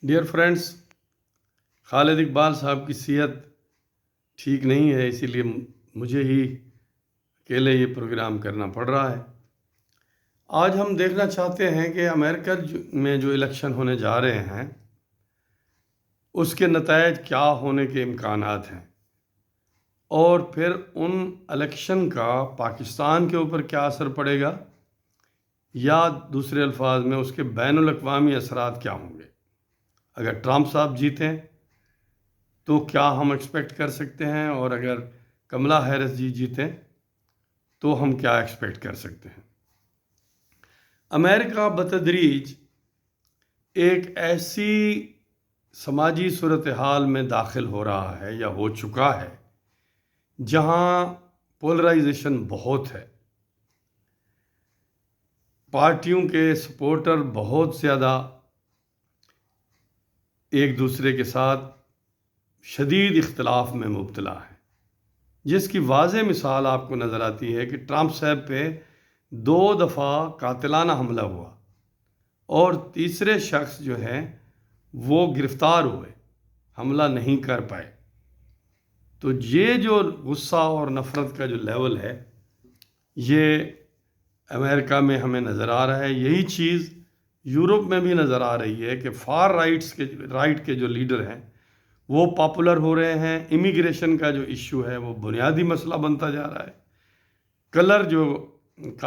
Dear friends, خالد اقبال صاحب کی صحت ٹھیک نہیں ہے، اسی لیے مجھے ہی اکیلے یہ پروگرام کرنا پڑ رہا ہے۔ آج ہم دیکھنا چاہتے ہیں کہ امریکہ میں جو الیکشن ہونے جا رہے ہیں اس کے نتائج کیا ہونے کے امکانات ہیں، اور پھر ان الیکشن کا پاکستان کے اوپر کیا اثر پڑے گا، یا دوسرے الفاظ میں اس کے بین الاقوامی اثرات کیا ہوں گے۔ اگر ٹرمپ صاحب جیتیں تو کیا ہم ایکسپیکٹ کر سکتے ہیں، اور اگر کملا ہیرس جی جیتیں تو ہم کیا ایکسپیکٹ کر سکتے ہیں۔ امریکہ بتدریج ایک ایسی سماجی صورتحال میں داخل ہو رہا ہے یا ہو چکا ہے جہاں پولرائزیشن بہت ہے، پارٹیوں کے سپورٹر بہت زیادہ ایک دوسرے کے ساتھ شدید اختلاف میں مبتلا ہے، جس کی واضح مثال آپ کو نظر آتی ہے کہ ٹرمپ صاحب پہ 2 دفعہ قاتلانہ حملہ ہوا اور تیسرے شخص جو ہے وہ گرفتار ہوئے، حملہ نہیں کر پائے۔ تو یہ جو غصہ اور نفرت کا جو لیول ہے یہ امریکہ میں ہمیں نظر آ رہا ہے۔ یہی چیز یورپ میں بھی نظر آ رہی ہے کہ فار رائٹ کے جو لیڈر ہیں وہ پاپولر ہو رہے ہیں۔ امیگریشن کا جو ایشو ہے وہ بنیادی مسئلہ بنتا جا رہا ہے۔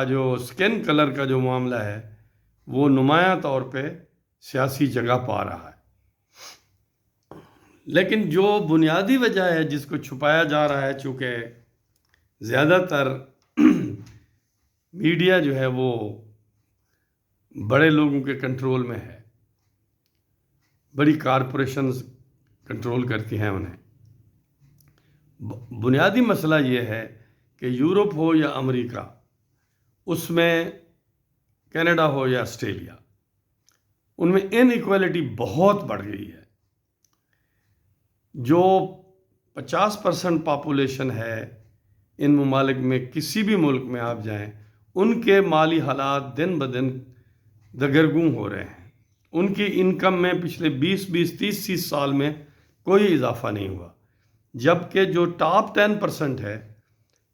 جو سکن کلر کا جو معاملہ ہے وہ نمایاں طور پہ سیاسی جگہ پا رہا ہے، لیکن جو بنیادی وجہ ہے جس کو چھپایا جا رہا ہے، چونکہ زیادہ تر میڈیا جو ہے وہ بڑے لوگوں کے کنٹرول میں ہے، بڑی کارپوریشنز کنٹرول کرتی ہیں انہیں۔ بنیادی مسئلہ یہ ہے کہ یورپ ہو یا امریکہ، اس میں کینیڈا ہو یا آسٹریلیا، ان میں ان ایکویلٹی بہت بڑھ گئی ہے۔ جو 50% پاپولیشن ہے ان ممالک میں، کسی بھی ملک میں آپ جائیں، ان کے مالی حالات دن بدن دگرگوں ہو رہے ہیں۔ ان کی انکم میں پچھلے 20-30 سال میں کوئی اضافہ نہیں ہوا، جبکہ جو ٹاپ 10% ہے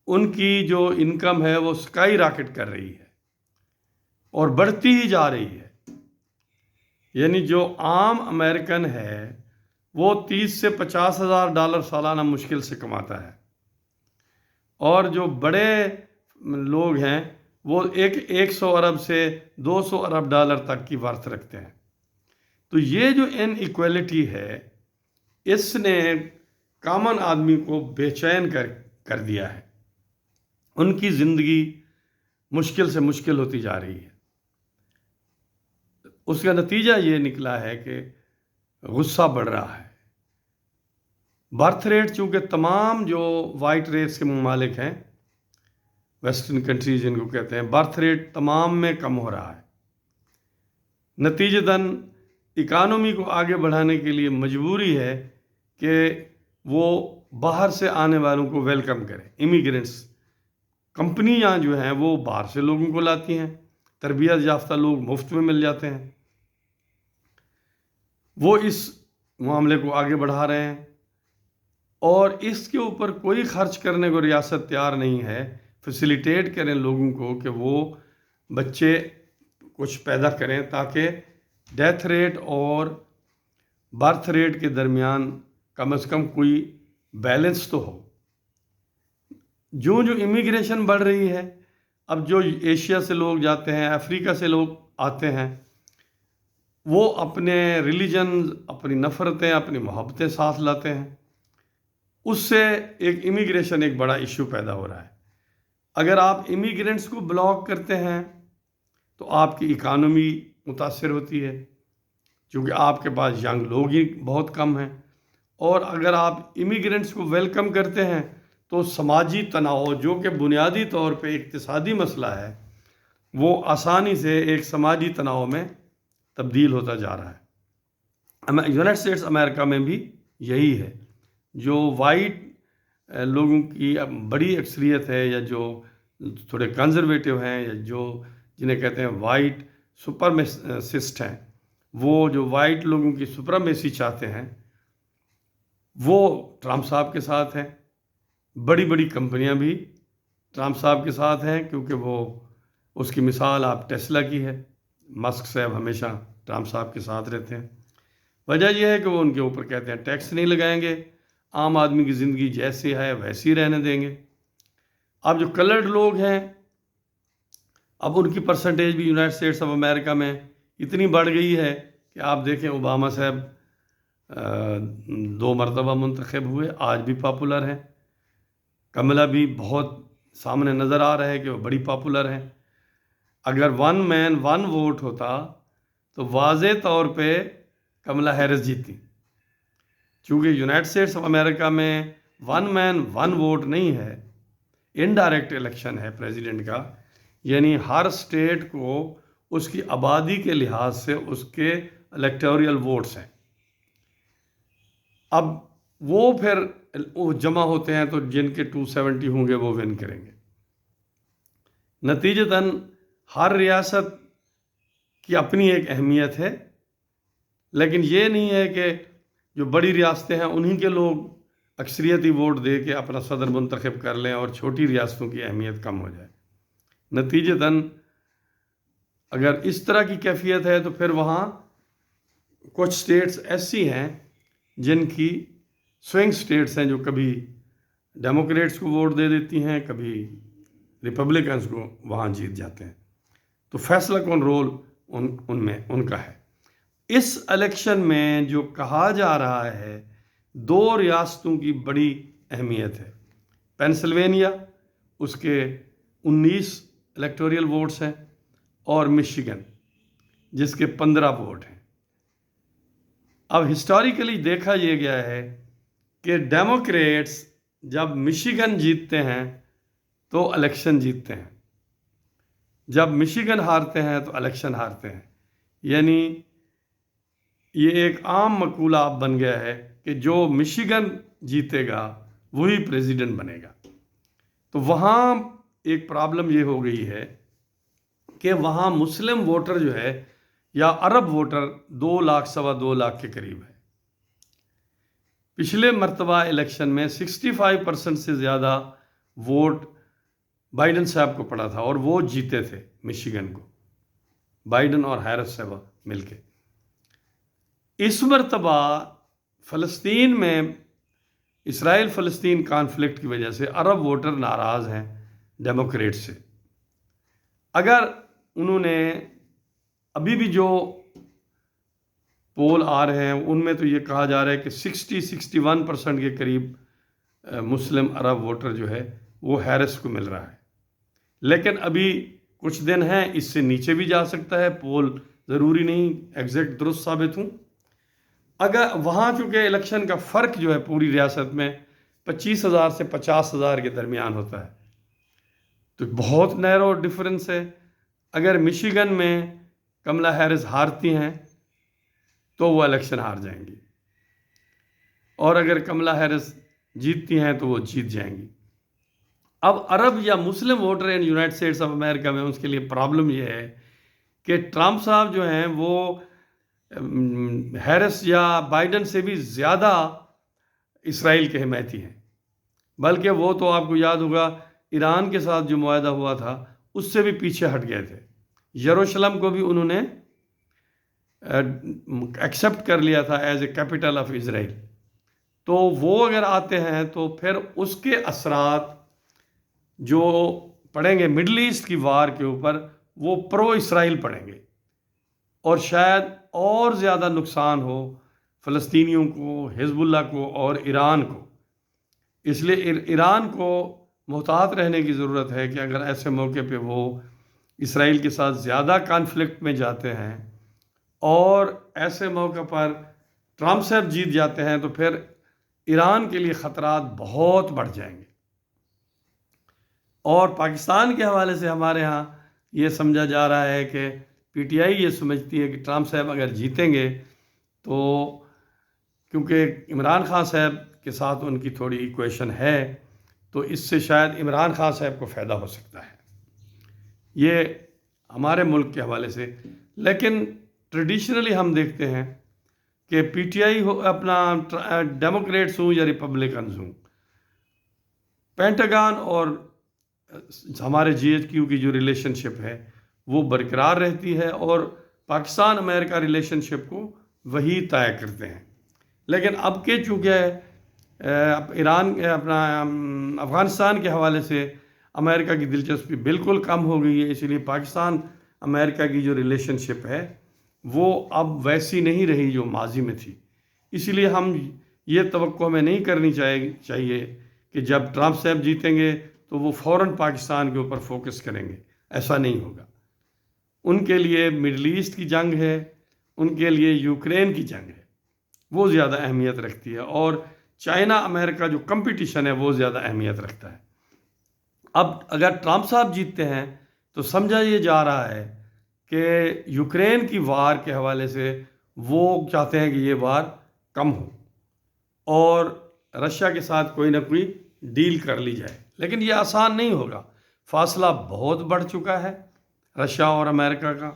ان کی جو انکم ہے وہ سکائی راکٹ کر رہی ہے اور بڑھتی ہی جا رہی ہے۔ یعنی جو عام امریکن ہے وہ 30 سے 50 ہزار ڈالر سالانہ مشکل سے کماتا ہے، اور جو بڑے لوگ ہیں وہ 100 ارب سے 200 ارب ڈالر تک کی ورث رکھتے ہیں۔ تو یہ جو ان ایکویلٹی ہے اس نے کامن آدمی کو بے چین کر دیا ہے، ان کی زندگی مشکل سے مشکل ہوتی جا رہی ہے۔ اس کا نتیجہ یہ نکلا ہے کہ غصہ بڑھ رہا ہے۔ برتھ ریٹ، چونکہ تمام جو وائٹ ریس کے ممالک ہیں، ویسٹرن کنٹریز جن کو کہتے ہیں، برتھ ریٹ تمام میں کم ہو رہا ہے۔ نتیجتاً اکانومی کو آگے بڑھانے کے لیے مجبوری ہے کہ وہ باہر سے آنے والوں کو ویلکم کرے۔ امیگرینٹس، کمپنیاں جو ہیں وہ باہر سے لوگوں کو لاتی ہیں، تربیت یافتہ لوگ مفت میں مل جاتے ہیں، وہ اس معاملے کو آگے بڑھا رہے ہیں، اور اس کے اوپر کوئی خرچ کرنے کو ریاست تیار نہیں ہے۔ فیسیلیٹیٹ کریں لوگوں کو کہ وہ بچے کچھ پیدا کریں تاکہ ڈیتھ ریٹ اور برتھ ریٹ کے درمیان کم از کم کوئی بیلنس تو ہو۔ جو امیگریشن بڑھ رہی ہے، اب جو ایشیا سے لوگ جاتے ہیں، افریقہ سے لوگ آتے ہیں، وہ اپنے ریلیجن، اپنی نفرتیں، اپنی محبتیں ساتھ لاتے ہیں، اس سے ایک امیگریشن ایک بڑا ایشو پیدا ہو رہا ہے۔ اگر آپ امیگرینٹس کو بلاک کرتے ہیں تو آپ کی اکانومی متاثر ہوتی ہے، چونکہ آپ کے پاس ینگ لوگ ہی بہت کم ہیں، اور اگر آپ امیگرینٹس کو ویلکم کرتے ہیں تو سماجی تناؤ، جو کہ بنیادی طور پہ اقتصادی مسئلہ ہے، وہ آسانی سے ایک سماجی تناؤ میں تبدیل ہوتا جا رہا ہے۔ یونائٹڈ اسٹیٹس امریکہ میں بھی یہی ہے۔ جو وائٹ لوگوں کی بڑی اکثریت ہے، یا جو تھوڑے کنزرویٹو ہیں، یا جو جنہیں کہتے ہیں وائٹ سپرمیسسٹ ہیں، وہ جو وائٹ لوگوں کی سپرمیسی چاہتے ہیں وہ ٹرمپ صاحب کے ساتھ ہیں. بڑی بڑی کمپنیاں بھی ٹرمپ صاحب کے ساتھ ہیں، کیونکہ وہ اس کی مثال آپ ٹیسلا کی ہے. مسک صاحب ہمیشہ ٹرمپ صاحب کے ساتھ رہتے ہیں. وجہ یہ ہے کہ وہ ان کے اوپر کہتے ہیں ٹیکس نہیں لگائیں گے، عام آدمی کی زندگی جیسی ہے ویسی رہنے دیں گے. اب جو کلرڈ لوگ ہیں، اب ان کی پرسنٹیج بھی یونائٹڈ اسٹیٹس آف امریکہ میں اتنی بڑھ گئی ہے کہ آپ دیکھیں اوباما صاحب 2 مرتبہ منتخب ہوئے، آج بھی پاپولر ہیں. کملا بھی بہت سامنے نظر آ رہا ہے کہ وہ بڑی پاپولر ہیں. اگر 1 مین 1 ووٹ ہوتا تو واضح طور پہ کملا ہیرس جیتی. چونکہ یونائٹڈ اسٹیٹس آف امریکہ میں 1 مین 1 ووٹ نہیں ہے، انڈائریکٹ الیکشن ہے پریزیڈنٹ کا، یعنی ہر اسٹیٹ کو اس کی آبادی کے لحاظ سے اس کے الیکٹوریل ووٹس ہیں. اب وہ پھر جمع ہوتے ہیں تو جن کے 270 ہوں گے وہ ون کریں گے. نتیجتاً ہر ریاست کی اپنی ایک اہمیت ہے، لیکن یہ نہیں ہے کہ جو بڑی ریاستیں ہیں انہی کے لوگ اکثریتی ووٹ دے کے اپنا صدر منتخب کر لیں اور چھوٹی ریاستوں کی اہمیت کم ہو جائے. نتیجتاً اگر اس طرح کی کیفیت ہے تو پھر وہاں کچھ سٹیٹس ایسی ہیں جن کی سوئنگ سٹیٹس ہیں، جو کبھی ڈیموکریٹس کو ووٹ دے دیتی ہیں، کبھی ریپبلکنز کو وہاں جیت جاتے ہیں. تو فیصلہ کن رول ان کا ہے. اس الیکشن میں جو کہا جا رہا ہے 2 ریاستوں کی بڑی اہمیت ہے. پینسلوینیا، اس کے 19 الیکٹوریل ووٹس ہیں، اور مشیگن جس کے 15 ووٹ ہیں. اب ہسٹوریکلی دیکھا یہ گیا ہے کہ ڈیموکریٹس جب مشیگن جیتتے ہیں تو الیکشن جیتتے ہیں، جب مشیگن ہارتے ہیں تو الیکشن ہارتے ہیں. یعنی یہ ایک عام مقولہ اب بن گیا ہے کہ جو مشیگن جیتے گا وہی پریزیڈنٹ بنے گا. تو وہاں ایک پرابلم یہ ہو گئی ہے کہ وہاں مسلم ووٹر جو ہے یا عرب ووٹر 2 لاکھ 2.25 لاکھ کے قریب ہے. پچھلے مرتبہ الیکشن میں 65% سے زیادہ ووٹ بائیڈن صاحب کو پڑا تھا اور وہ جیتے تھے مشیگن کو، بائیڈن اور ہیرس صاحب مل کے. اس مرتبہ فلسطین میں اسرائیل فلسطین کانفلکٹ کی وجہ سے عرب ووٹر ناراض ہیں ڈیموکریٹ سے. اگر انہوں نے ابھی بھی جو پول آ رہے ہیں ان میں تو یہ کہا جا رہا ہے کہ 61% کے قریب مسلم عرب ووٹر جو ہے وہ ہیرس کو مل رہا ہے. لیکن ابھی کچھ دن ہیں، اس سے نیچے بھی جا سکتا ہے. پول ضروری نہیں ایگزیکٹ درست ثابت ہوں. اگر وہاں چونکہ الیکشن کا فرق جو ہے پوری ریاست میں 25,000 سے 50,000 کے درمیان ہوتا ہے تو بہت نیرو ڈیفرنس ہے. اگر مشیگن میں کملا ہیرس ہارتی ہیں تو وہ الیکشن ہار جائیں گی، اور اگر کملا ہیرس جیتتی ہیں تو وہ جیت جائیں گی. اب عرب یا مسلم voter in United States of America میں اس کے لیے پرابلم یہ ہے کہ ٹرمپ صاحب جو ہیں وہ ہیرس یا بائیڈن سے بھی زیادہ اسرائیل کے حمایتی ہیں. بلکہ وہ تو آپ کو یاد ہوگا ایران کے ساتھ جو معاہدہ ہوا تھا اس سے بھی پیچھے ہٹ گئے تھے. یروشلم کو بھی انہوں نے ایکسیپٹ کر لیا تھا as A capital of Israel. تو وہ اگر آتے ہیں تو پھر اس کے اثرات جو پڑیں گے مڈل ایسٹ کی وار کے اوپر وہ پرو اسرائیل پڑیں گے، اور شاید اور زیادہ نقصان ہو فلسطینیوں کو، حزب اللہ کو اور ایران کو. اس لیے ایران کو محتاط رہنے کی ضرورت ہے کہ اگر ایسے موقع پہ وہ اسرائیل کے ساتھ زیادہ کانفلکٹ میں جاتے ہیں اور ایسے موقع پر ٹرمپ صاحب جیت جاتے ہیں تو پھر ایران کے لیے خطرات بہت بڑھ جائیں گے. اور پاکستان کے حوالے سے ہمارے ہاں یہ سمجھا جا رہا ہے کہ پی ٹی آئی یہ سمجھتی ہے کہ ٹرمپ صاحب اگر جیتیں گے تو کیونکہ عمران خان صاحب کے ساتھ ان کی تھوڑی ایکویشن ہے تو اس سے شاید عمران خان صاحب کو فائدہ ہو سکتا ہے. یہ ہمارے ملک کے حوالے سے. لیکن ٹریڈیشنلی ہم دیکھتے ہیں کہ پی ٹی آئی ہو اپنا ڈیموکریٹس ہوں یا ریپبلکنز ہوں، پینٹاگان اور ہمارے جی ایچ کیو کی جو ریلیشن شپ ہے وہ برقرار رہتی ہے، اور پاکستان امریکہ ریلیشن شپ کو وہی طے کرتے ہیں۔ لیکن اب کہ چونکہ ایران اپنا افغانستان کے حوالے سے امریکہ کی دلچسپی بالکل کم ہو گئی ہے، اسی لیے پاکستان امریکہ کی جو ریلیشن شپ ہے وہ اب ویسی نہیں رہی جو ماضی میں تھی۔ اسی لیے ہم یہ توقع ہمیں نہیں کرنی چاہیے کہ جب ٹرمپ صاحب جیتیں گے تو وہ فوراً پاکستان کے اوپر فوکس کریں گے، ایسا نہیں ہوگا۔ ان کے لیے مڈل ایسٹ کی جنگ ہے، ان کے لیے یوکرین کی جنگ ہے، وہ زیادہ اہمیت رکھتی ہے، اور چائنا امریکہ جو کمپٹیشن ہے وہ زیادہ اہمیت رکھتا ہے۔ اب اگر ٹرمپ صاحب جیتتے ہیں تو سمجھا یہ جا رہا ہے کہ یوکرین کی وار کے حوالے سے وہ چاہتے ہیں کہ یہ وار کم ہو اور رشیا کے ساتھ کوئی نہ کوئی ڈیل کر لی جائے، لیکن یہ آسان نہیں ہوگا۔ فاصلہ بہت بڑھ چکا ہے رشیا اور امریکہ کا،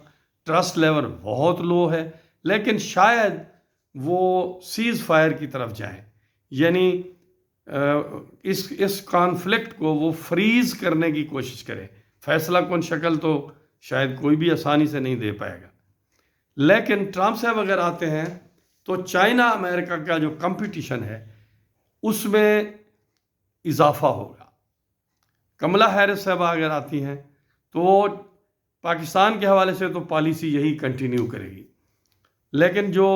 ٹرسٹ لیول بہت لو ہے، لیکن شاید وہ سیز فائر کی طرف جائیں، یعنی اس کانفلکٹ کو وہ فریز کرنے کی کوشش کرے۔ فیصلہ کن شکل تو شاید کوئی بھی آسانی سے نہیں دے پائے گا، لیکن ٹرمپ صاحب اگر آتے ہیں تو چائنا امریکہ کا جو کمپٹیشن ہے اس میں اضافہ ہوگا۔ کملا ہیرس صاحبہ اگر آتی ہیں تو پاکستان کے حوالے سے تو پالیسی یہی کنٹینیو کرے گی، لیکن جو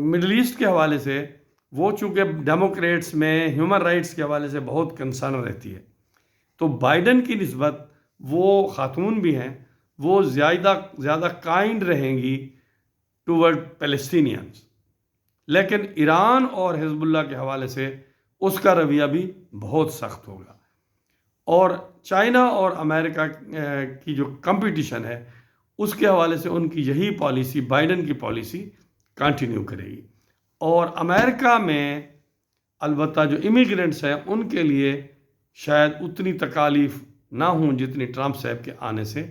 مڈل ایسٹ کے حوالے سے وہ چونکہ ڈیموکریٹس میں ہیومن رائٹس کے حوالے سے بہت کنسرن رہتی ہے، تو بائیڈن کی نسبت وہ خاتون بھی ہیں، وہ زیادہ کائنڈ رہیں گی ٹورڈ پیلسٹینینز، لیکن ایران اور حزب اللہ کے حوالے سے اس کا رویہ بھی بہت سخت ہوگا، اور چائنا اور امریکہ کی جو کمپٹیشن ہے اس کے حوالے سے ان کی یہی پالیسی، بائیڈن کی پالیسی کنٹینیو کرے گی۔ اور امریکہ میں البتہ جو امیگرنٹس ہیں ان کے لیے شاید اتنی تکالیف نہ ہوں جتنی ٹرمپ صاحب کے آنے سے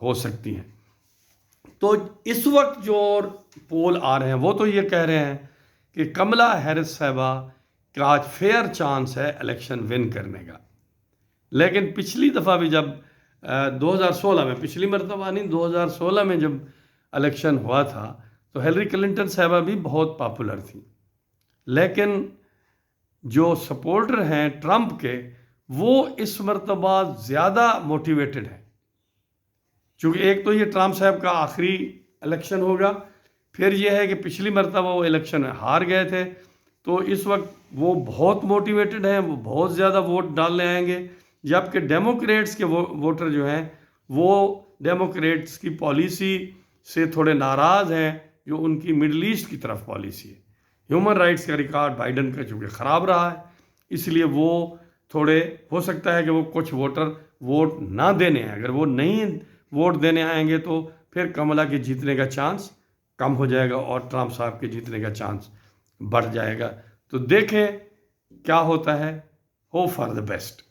ہو سکتی ہیں۔ تو اس وقت جو پول آ رہے ہیں وہ تو یہ کہہ رہے ہیں کہ کملا ہیرس صاحبہ کا آج فیئر چانس ہے الیکشن ون کرنے کا، لیکن پچھلی دفعہ بھی جب 2016 میں، پچھلی مرتبہ نہیں 2016 میں جب الیکشن ہوا تھا تو ہیلری کلنٹن صاحبہ بھی بہت پاپولر تھیں، لیکن جو سپورٹر ہیں ٹرمپ کے وہ اس مرتبہ زیادہ موٹیویٹڈ ہیں، چونکہ ایک تو یہ ٹرمپ صاحب کا آخری الیکشن ہوگا، پھر یہ ہے کہ پچھلی مرتبہ وہ الیکشن ہار گئے تھے، تو اس وقت وہ بہت موٹیویٹڈ ہیں، وہ بہت زیادہ ووٹ ڈالنے آئیں گے، جبکہ ڈیموکریٹس کے ووٹر جو ہیں وہ ڈیموکریٹس کی پالیسی سے تھوڑے ناراض ہیں، جو ان کی مڈل ایسٹ کی طرف پالیسی ہے۔ ہیومن رائٹس کا ریکارڈ بائیڈن کا چونکہ خراب رہا ہے، اس لیے وہ تھوڑے ہو سکتا ہے کہ وہ کچھ ووٹر ووٹ نہ دینے آئیں، اگر وہ نہیں ووٹ دینے آئیں گے تو پھر کملا کے جیتنے کا چانس کم ہو جائے گا اور ٹرمپ صاحب کے جیتنے کا چانس بڑھ جائے گا۔ تو دیکھیں کیا ہوتا ہے، ہوپ فار دا بیسٹ۔